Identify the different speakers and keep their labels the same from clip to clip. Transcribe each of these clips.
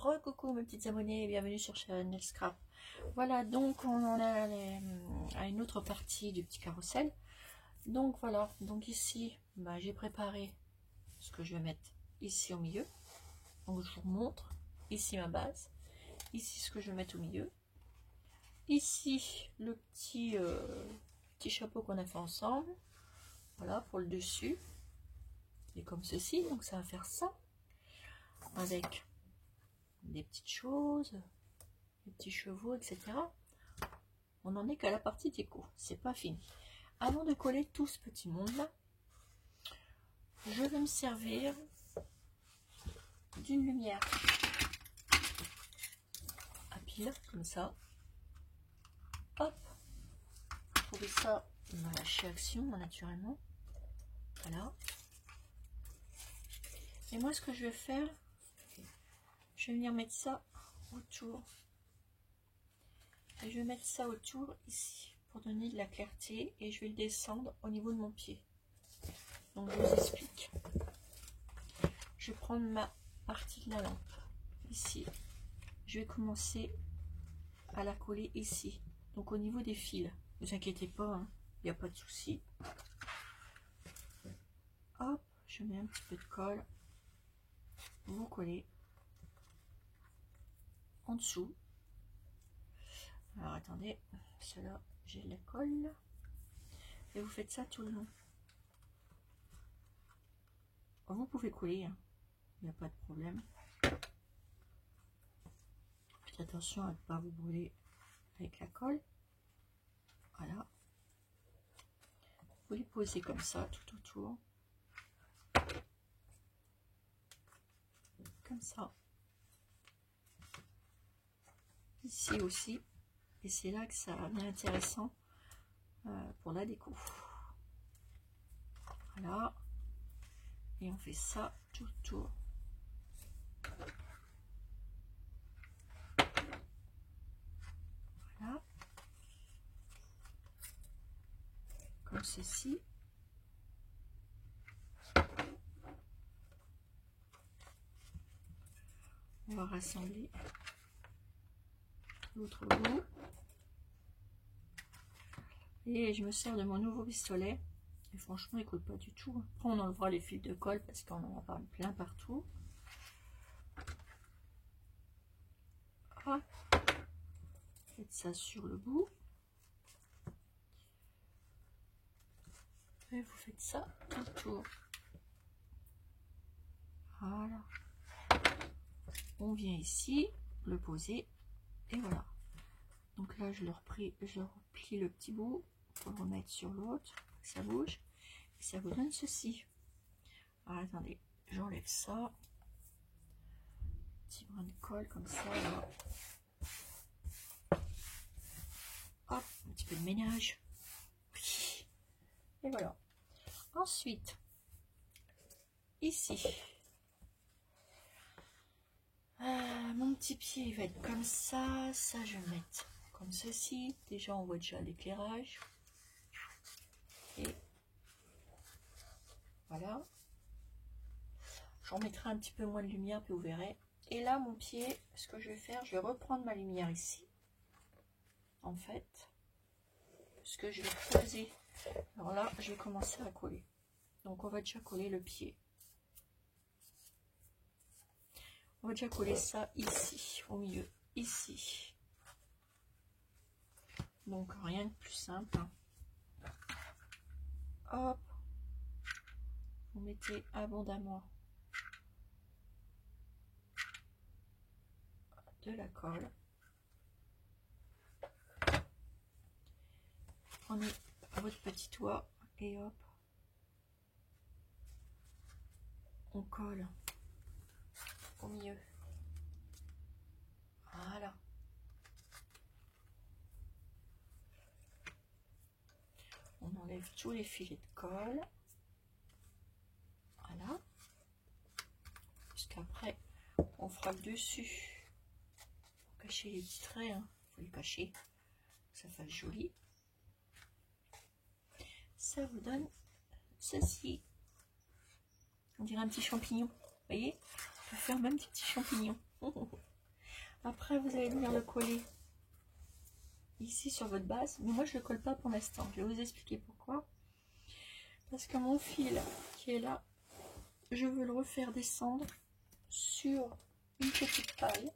Speaker 1: Re-coucou mes petites abonnées et bienvenue sur Channel Scrap. Voilà, donc on en a à une autre partie du petit carrousel. Donc voilà, donc ici j'ai préparé ce que je vais mettre ici au milieu. Donc je vous montre ici ma base, ici ce que je vais mettre au milieu, ici le petit chapeau qu'on a fait ensemble, voilà pour le dessus, et comme ceci. Donc ça va faire ça avec des petites choses, des petits chevaux, etc. On n'en est qu'à la partie déco, c'est pas fini. Avant de coller tout ce petit monde là, je vais me servir d'une lumière à pile comme ça. Hop, vous trouvez ça dans la chez Action naturellement. Voilà. Et moi ce que je vais faire, je vais venir mettre ça autour. Et je vais mettre ça autour ici pour donner de la clarté, et je vais le descendre au niveau de mon pied. Donc je vous explique. Je vais prendre ma partie de la lampe ici. Je vais commencer à la coller ici. Donc au niveau des fils. Ne vous inquiétez pas, il n'y a pas de souci. Hop, je mets un petit peu de colle. Vous collez en dessous. Alors attendez, celle-là, j'ai de la colle. Et vous faites ça tout le long. Vous pouvez coller, il n'y a pas de problème. Faites attention à ne pas vous brûler avec la colle. Voilà. Vous les posez comme ça tout autour. Comme ça. Ici aussi. Et c'est là que ça devient intéressant pour la déco. Voilà. Et on fait ça tout autour. Voilà. Comme ceci. On va rassembler l'autre bout. Et je me sers de mon nouveau pistolet. Et franchement, il colle pas du tout. Après, on enlèvera les fils de colle parce qu'on en a plein partout. Hop. Faites ça sur le bout. Et vous faites ça tout autour. Voilà. On vient ici, le poser. Et voilà. Donc là, je replie le petit bout pour le remettre sur l'autre. Ça bouge. Et ça vous donne ceci. Alors, attendez, j'enlève ça. Petit brin de colle comme ça. Là. Hop, un petit peu de ménage. Et voilà. Ensuite, ici, mon petit pied il va être comme ça. Ça, je vais mettre comme ceci. Déjà, on voit déjà l'éclairage. Et voilà. J'en mettrai un petit peu moins de lumière, puis vous verrez. Et là, mon pied, ce que je vais faire, je vais reprendre ma lumière ici. En fait, ce que je vais poser. Alors là, je vais commencer à coller. Donc, on va déjà coller le pied. On va déjà coller ça ici, au milieu, ici. Donc, rien de plus simple. Hop. Vous mettez abondamment de la colle. Prenez votre petit doigt et hop. On colle au milieu. Voilà. On enlève tous les filets de colle. Voilà. Puisqu'après, on fera le dessus. Pour cacher les petits traits, il faut les cacher. Que ça fasse joli. Ça vous donne ceci. On dirait un petit champignon. Vous voyez? On peut faire même des petits champignons. Après, vous allez venir le coller ici sur votre base. Mais moi, je ne le colle pas pour l'instant. Je vais vous expliquer pourquoi. Parce que mon fil qui est là, je veux le refaire descendre sur une petite paille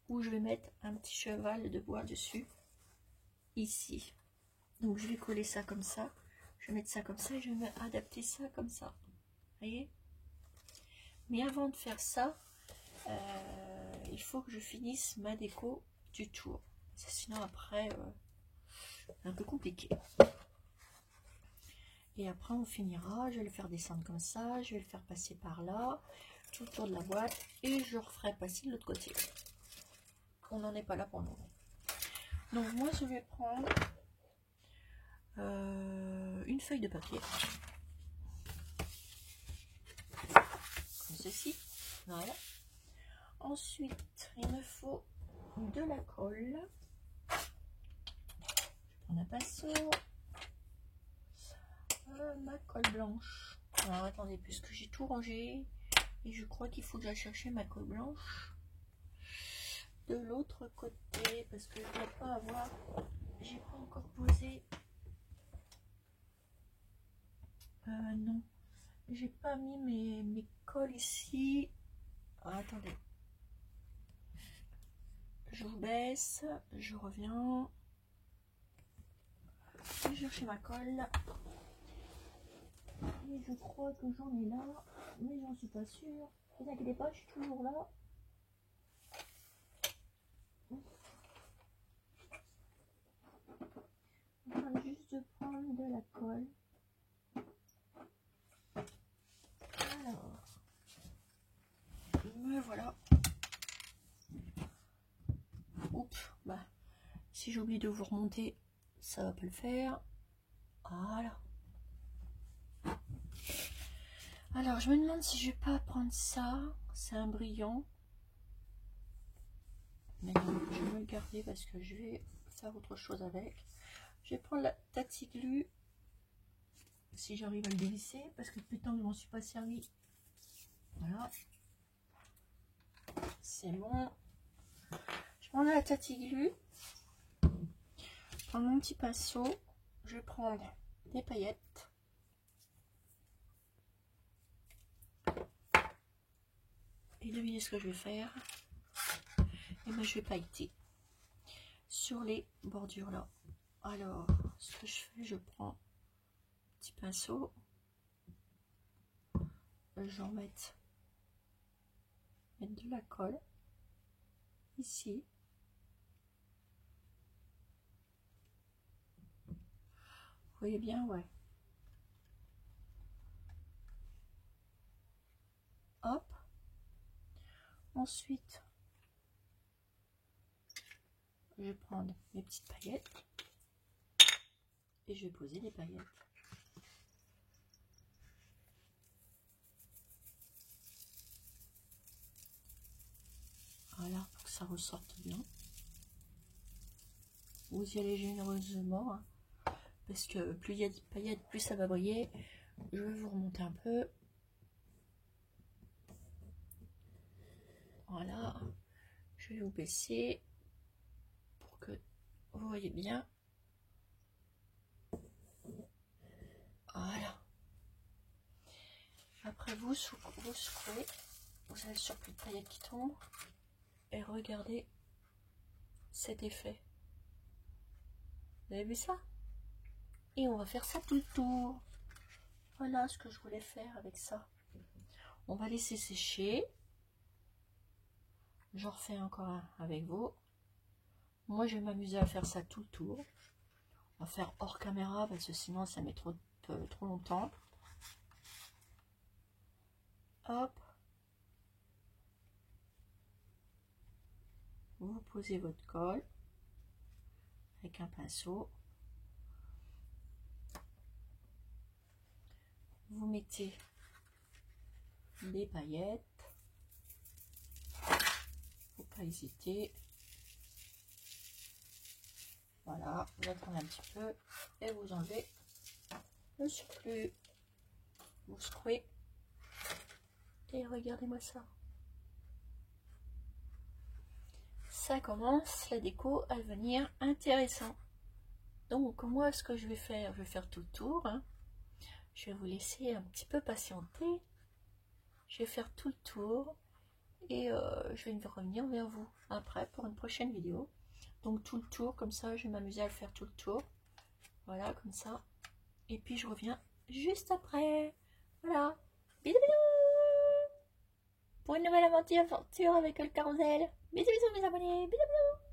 Speaker 1: où je vais mettre un petit cheval de bois dessus, ici. Donc, je vais coller ça comme ça. Je vais mettre ça comme ça et je vais adapter ça comme ça. Vous voyez? Mais avant de faire ça, il faut que je finisse ma déco du tour. Sinon après, c'est un peu compliqué. Et après on finira, je vais le faire descendre comme ça, je vais le faire passer par là, tout autour de la boîte, et je referai passer de l'autre côté. On n'en est pas là pour nous. Donc moi je vais prendre une feuille de papier. Comme ceci. Voilà. Ensuite, il me faut de la colle. Je prends un pinceau. Ma colle blanche. Alors attendez, puisque j'ai tout rangé et je crois qu'il faut que j'aille chercher ma colle blanche de l'autre côté parce que je ne dois pas avoir, j'ai pas encore posé, non, j'ai pas mis mes colles ici. Ah, attendez, je vous baisse, je reviens, je vais chercher ma colle. Et je crois que j'en ai là, mais j'en suis pas sûre. Ne vous inquiétez pas, je suis toujours là. Je viens juste de prendre de la colle. Alors, me voilà. Oups, bah, si j'oublie de vous remonter, ça va pas le faire. Voilà. Alors, je me demande si je vais pas prendre ça. C'est un brillant. Mais non, je vais le garder parce que je vais faire autre chose avec. Je vais prendre la Tatiglu. Si j'arrive à le dévisser. Parce que depuis le temps que je m'en suis pas servi. Voilà. C'est bon. Je prends la Tatiglu. Je prends mon petit pinceau. Je vais prendre des paillettes. Et devinez ce que je vais faire. Et ben je vais pailleter sur les bordures là. Alors, ce que je fais, je prends un petit pinceau. J'en mettre de la colle ici. Vous voyez bien, ouais. Hop. Ensuite, je vais prendre mes petites paillettes et je vais poser les paillettes. Voilà, pour que ça ressorte bien. Vous y allez généreusement, hein, parce que plus il y a de paillettes, plus ça va briller. Je vais vous remonter un peu. Voilà, je vais vous baisser pour que vous voyez bien. Voilà. Après vous secouez, vous avez le surplus de paillettes qui tombe et regardez cet effet. Vous avez vu ça? Et on va faire ça tout le tour. Voilà ce que je voulais faire avec ça. On va laisser sécher. J'en refais encore un avec vous. Moi je vais m'amuser à faire ça tout le tour. On va faire hors caméra parce que sinon ça met trop longtemps. Hop. Vous posez votre colle avec un pinceau. Vous mettez les paillettes. Faut pas hésiter. Voilà, vous attendez un petit peu et vous enlevez le surplus. Vous secouez et regardez-moi ça. ça commence la déco à devenir intéressant. Donc moi ce que je vais faire tout le tour, hein. Je vais vous laisser un petit peu patienter. Je vais faire tout le tour et je vais revenir vers vous après pour une prochaine vidéo. Donc tout le tour, comme ça je vais m'amuser à le faire tout le tour. Voilà, comme ça. Et puis je reviens juste après. Voilà. Bisous bisous pour une nouvelle aventure avec le carrousel. Bisous bisous mes abonnés. Bisous bisous.